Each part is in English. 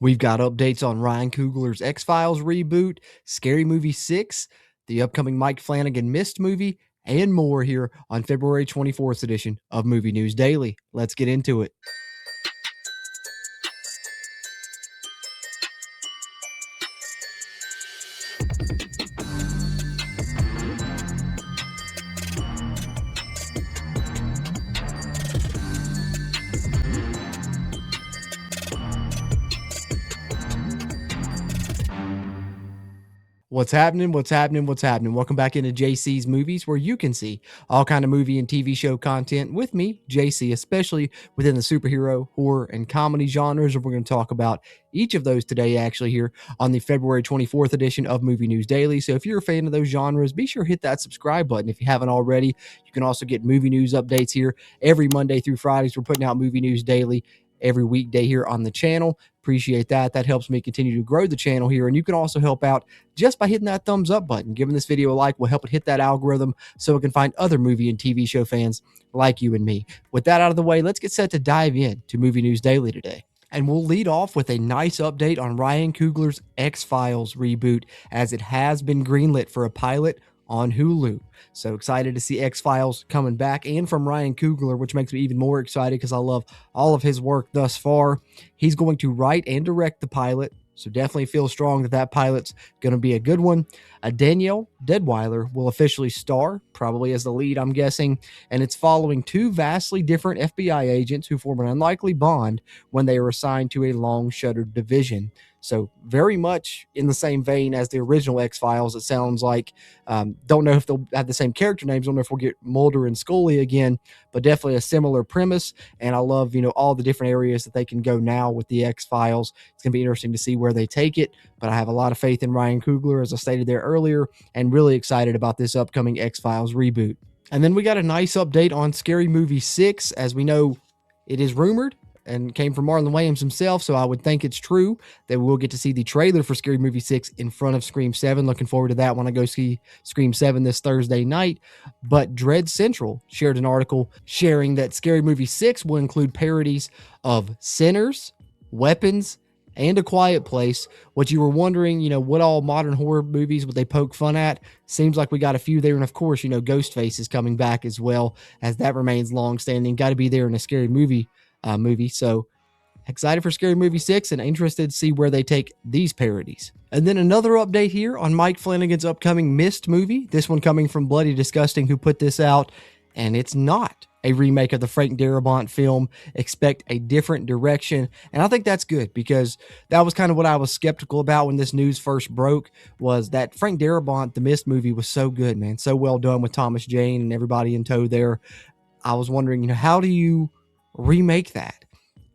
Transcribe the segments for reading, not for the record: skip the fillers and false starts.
We've got updates on Ryan Coogler's X-Files reboot, Scary Movie 6, the upcoming Mike Flanagan Mist movie, and more here on February 24th edition of Movie News Daily. Let's get into it. What's happening? What's happening? What's happening? Welcome back into JC's Movies, where you can see all kind of movie and TV show content with me, JC, especially within the superhero, horror, and comedy genres. And we're going to talk about each of those today, actually, here on the February 24th edition of Movie News Daily. So if you're a fan of those genres, be sure to hit that subscribe button if you haven't already. You can also get movie news updates here every Monday through Fridays. We're putting out Movie News Daily every weekday here on the channel. Appreciate that. That helps me continue to grow the channel here. And you can also help out just by hitting that thumbs up button. Giving this video a like will help it hit that algorithm so it can find other movie and TV show fans like you and me. With that out of the way, let's get set to dive in to Movie News Daily today. And we'll lead off with a nice update on Ryan Coogler's X-Files reboot, as it has been greenlit for a pilot on Hulu. So excited to see X-Files coming back, and from Ryan Coogler, which makes me even more excited because I love all of his work thus far. He's going to write and direct the pilot, so definitely feel strong that that pilot's going to be a good one. Danielle Deadwyler will officially star, probably as the lead, I'm guessing, and it's following two vastly different FBI agents who form an unlikely bond when they are assigned to a long-shuttered division. So very much in the same vein as the original X-Files, it sounds like. Don't know if they'll have the same character names. Don't know if we'll get Mulder and Scully again, but definitely a similar premise. And I love, all the different areas that they can go now with the X-Files. It's going to be interesting to see where they take it, but I have a lot of faith in Ryan Coogler, as I stated there earlier, and really excited about this upcoming X-Files reboot. And then we got a nice update on Scary Movie 6. As we know, it is rumored and came from Marlon Wayans himself, so I would think it's true that we'll get to see the trailer for Scary Movie 6 in front of Scream 7. Looking forward to that when I go see Scream 7 this Thursday night. But Dread Central shared an article sharing that Scary Movie 6 will include parodies of Sinners, Weapons, and A Quiet Place. What you were wondering, what all modern horror movies would they poke fun at? Seems like we got a few there. And of course, Ghostface is coming back as well, as that remains long-standing. Got to be there in a scary movie. So excited for Scary Movie 6 and interested to see where they take these parodies. And then another update here on Mike Flanagan's upcoming Mist movie. This one coming from Bloody Disgusting, who put this out, and it's not a remake of the Frank Darabont film. Expect a different direction. And I think that's good, because that was kind of what I was skeptical about when this news first broke, was that Frank Darabont, the Mist movie, was so good, man. So well done with Thomas Jane and everybody in tow there. I was wondering, how do you remake that?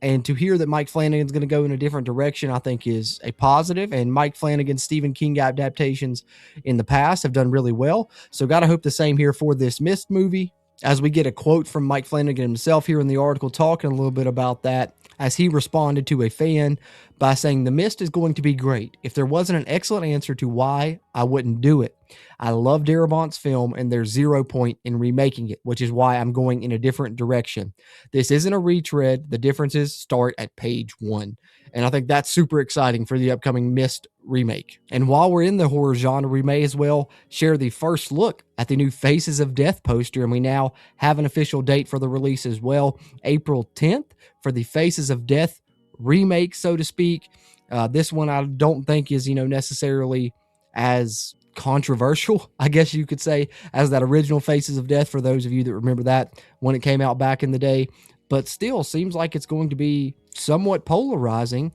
And to hear that Mike Flanagan's going to go in a different direction, I think is a positive. And Mike Flanagan's Stephen King adaptations in the past have done really well. So got to hope the same here for this Mist movie, as we get a quote from Mike Flanagan himself here in the article talking a little bit about that, as he responded to a fan by saying, "The Mist is going to be great. If there wasn't an excellent answer to why, I wouldn't do it. I love Darabont's film, and there's zero point in remaking it, which is why I'm going in a different direction. This isn't a retread. The differences start at page 1. And I think that's super exciting for the upcoming Mist remake. And while we're in the horror genre, we may as well share the first look at the new Faces of Death poster, and we now have an official date for the release as well, April 10th, for the Faces of Death remake, so to speak. This one I don't think is, necessarily as controversial, I guess you could say, as that original Faces of Death, for those of you that remember that when it came out back in the day. But still seems like it's going to be somewhat polarizing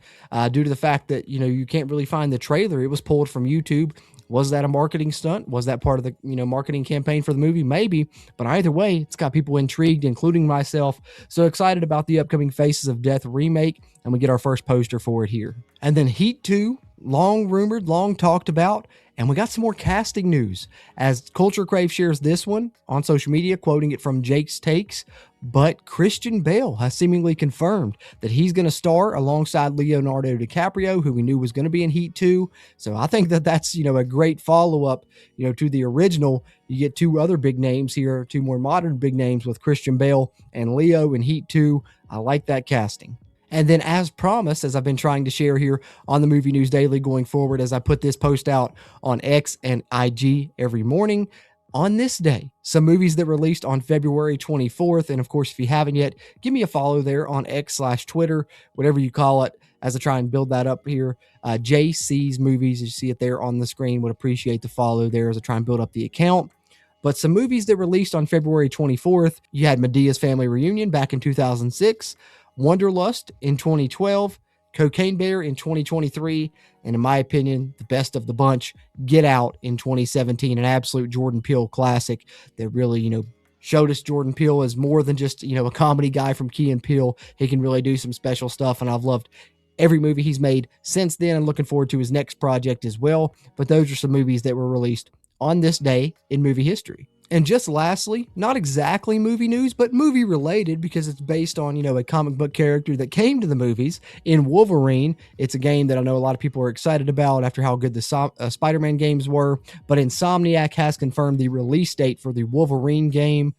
due to the fact that, you can't really find the trailer. It was pulled from YouTube. Was that a marketing stunt? Was that part of the, marketing campaign for the movie? Maybe. But either way, it's got people intrigued, including myself. So excited about the upcoming Faces of Death remake, and we get our first poster for it here. And then Heat 2, long rumored, long talked about, and we got some more casting news, as Culture Crave shares this one on social media, quoting it from Jake's Takes. But Christian Bale has seemingly confirmed that he's going to star alongside Leonardo DiCaprio, who we knew was going to be in Heat 2. So I think that that's, a great follow-up, to the original. You get two other big names here, two more modern big names with Christian Bale and Leo in Heat 2. I like that casting. And then, as promised, as I've been trying to share here on the Movie News Daily going forward, as I put this post out on X and IG every morning, on this day, some movies that released on February 24th. And of course, if you haven't yet, give me a follow there on X/Twitter, whatever you call it, as I try and build that up here. JC's Movies, you see it there on the screen. Would appreciate the follow there as I try and build up the account. But some movies that released on February 24th, you had Medea's Family Reunion back in 2006, Wanderlust in 2012, Cocaine Bear in 2023, and in my opinion, the best of the bunch, Get Out in 2017, an absolute Jordan Peele classic that really, showed us Jordan Peele as more than just, a comedy guy from Key and Peele. He can really do some special stuff, and I've loved every movie he's made since then and looking forward to his next project as well. But those are some movies that were released on this day in movie history. And just lastly, not exactly movie news, but movie related because it's based on, a comic book character that came to the movies in Wolverine. It's a game that I know a lot of people are excited about after how good the Spider-Man games were, but Insomniac has confirmed the release date for the Wolverine game.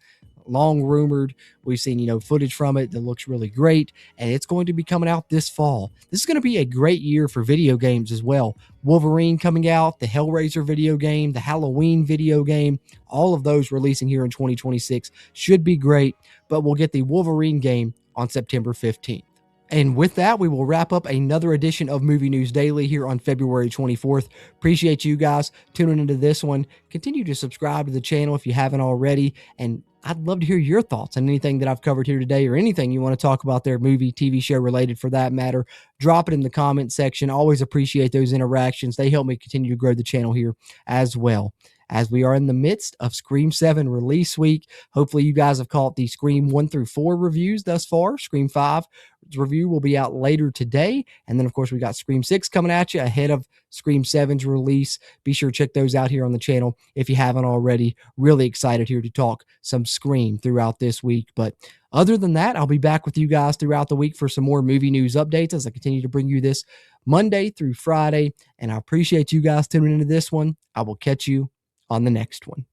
Long rumored. We've seen, footage from it that looks really great, and it's going to be coming out this fall. This is going to be a great year for video games as well. Wolverine coming out, the Hellraiser video game, the Halloween video game, all of those releasing here in 2026 should be great, but we'll get the Wolverine game on September 15th. And with that, we will wrap up another edition of Movie News Daily here on February 24th. Appreciate you guys tuning into this one. Continue to subscribe to the channel if you haven't already, and I'd love to hear your thoughts on anything that I've covered here today or anything you want to talk about there, movie, TV show related for that matter. Drop it in the comment section. Always appreciate those interactions. They help me continue to grow the channel here as well. As we are in the midst of Scream 7 release week, hopefully you guys have caught the Scream 1 through 4 reviews thus far. Scream 5 review will be out later today. And then, of course, we got Scream 6 coming at you ahead of Scream 7's release. Be sure to check those out here on the channel if you haven't already. Really excited here to talk some Scream throughout this week. But other than that, I'll be back with you guys throughout the week for some more movie news updates as I continue to bring you this Monday through Friday. And I appreciate you guys tuning into this one. I will catch you on the next one.